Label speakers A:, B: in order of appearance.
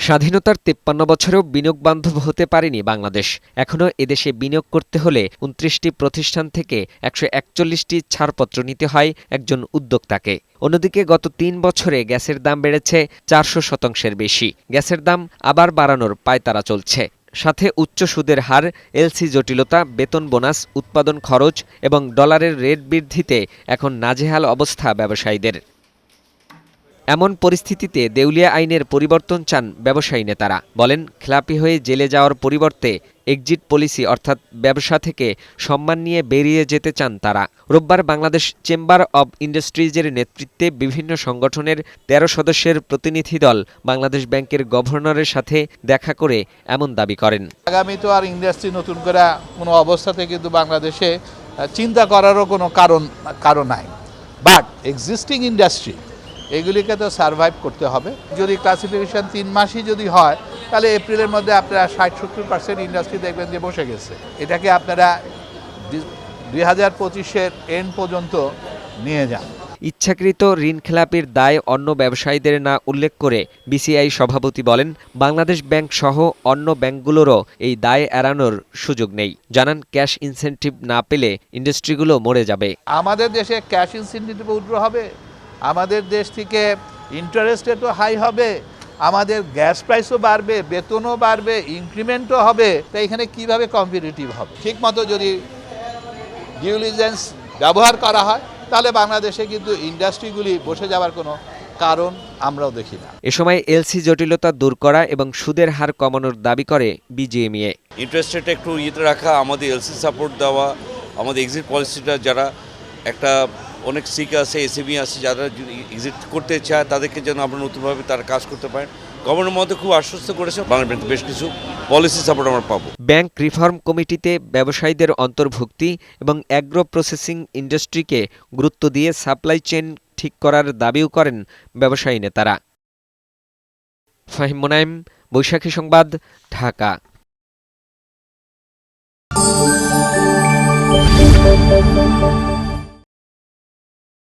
A: স্বাধীনতার ৫৩ বছরেও বিনিয়োগবান্ধব হতে পারেনি বাংলাদেশ। এখনও এদেশে বিনিয়োগ করতে হলে ২৯টি প্রতিষ্ঠান থেকে ১৪১টি ছাড়পত্র নিতে হয় একজন উদ্যোক্তাকে। অন্যদিকে গত ৩ বছরে গ্যাসের দাম বেড়েছে ৪০০% বেশি। গ্যাসের দাম আবার বাড়ানোর পায়তারা চলছে। সাথে উচ্চ সুদের হার, এলসি জটিলতা, বেতন বোনাস, উৎপাদন খরচ এবং ডলারের রেট বৃদ্ধিতে এখন নাজেহাল অবস্থা ব্যবসায়ীদের। এমন পরিস্থিতিতে দেউলিয়া আইনের পরিবর্তন চান ব্যবসায়ী নেতারা। বলেন, খেলাপি হয়ে জেলে যাওয়ার পরিবর্তে এক্সিট পলিসি অর্থাৎ ব্যবসা থেকে সম্মান নিয়ে বেরিয়ে যেতে চান তারা। রোববার বাংলাদেশ চেম্বার অব ইন্ডাস্ট্রিজের নেতৃত্বে বিভিন্ন সংগঠনের ১৩ সদস্যের প্রতিনিধি দল বাংলাদেশ ব্যাংকের গভর্নরের সাথে দেখা করে এমন দাবি করেন।
B: আগামী তো আর ইন্ডাস্ট্রি নতুন করে কোনো অবস্থাতে কিন্তু বাংলাদেশে চিন্তা করারও কোনো কারণ নাই। বাট এক্সিস্টিং ইন্ডাস্ট্রি এগুলিকে তো সারভাইভ করতে হবে। যদি ক্লাসিফিকেশন ৩ মাসই যদি হয়, তাহলে এপ্রিলের মধ্যে আপনারা ৬০-৭০% ইন্ডাস্ট্রি দেখবেন যে বসে গেছে। এটাকে আপনারা ২০২৫-এর এন্ড পর্যন্ত নিয়ে যান।
A: ইচ্ছাকৃত ঋণ খেলাপির দায় অন্য ব্যবসায়ীদের না উল্লেখ করে বিসিআই সভাপতি বলেন, বাংলাদেশ ব্যাংক সহ অন্য ব্যাংকগুলোরও এই দায় এড়ানোর সুযোগ নেই। জানান, ক্যাশ ইনসেনটিভ না পেলে ইন্ডাস্ট্রিগুলো মরে যাবে।
B: আমাদের দেশে ক্যাশ ইনসেনটিভ উইথড্র হবে, আমাদের দেশ থেকে ইন্টারেস্ট রেটও হাই হবে, আমাদের গ্যাস প্রাইসও বাড়বে, বেতনও বাড়বে, ইনক্রিমেন্টও হবে। তো এখানে কিভাবে কম্পিটিটিভ হবে? ঠিকমতো যদি ডিউ ডিলিজেন্স ব্যবহার করা হয়, তাহলে বাংলাদেশে কিন্তু ইন্ডাস্ট্রিগুলি বসে যাওয়ার কোনো কারণ আমরাও দেখি না।
A: এ সময় এলসি জটিলতা দূর করা এবং সুদের হার কমানোর দাবি করে বিজিএমইএ।
C: ইন্টারেস্ট রেট একটু ইয়েতে রাখা, আমাদের এলসি সাপোর্ট দেওয়া, আমাদের এক্সিট পলিসিটা যারা একটা অনেক সিক আছে, এসএমই আছে, যারা এক্সিট করতে চায় তাদেরকে যেন আমরা নতুনভাবে তারা কাজ করতে পারেন। গভর্নমেন্ট মধ্যে খুব আশ্বস্ত করেছে, বাংলা ব্যাংক বেশ কিছু পলিসি সাপোর্ট আমরা পাবো।
A: ব্যাংক রিফর্ম কমিটিতে ব্যবসায়ীদের অন্তর্ভুক্তি এবং অ্যাগ্রো প্রসেসিং ইন্ডাস্ট্রিকে গুরুত্ব দিয়ে সাপ্লাই চেইন ঠিক করার দাবিও করেন ব্যবসায়ী নেতারা। ফাহিম মোনায়েম, বৈশাখী সংবাদ, ঢাকা।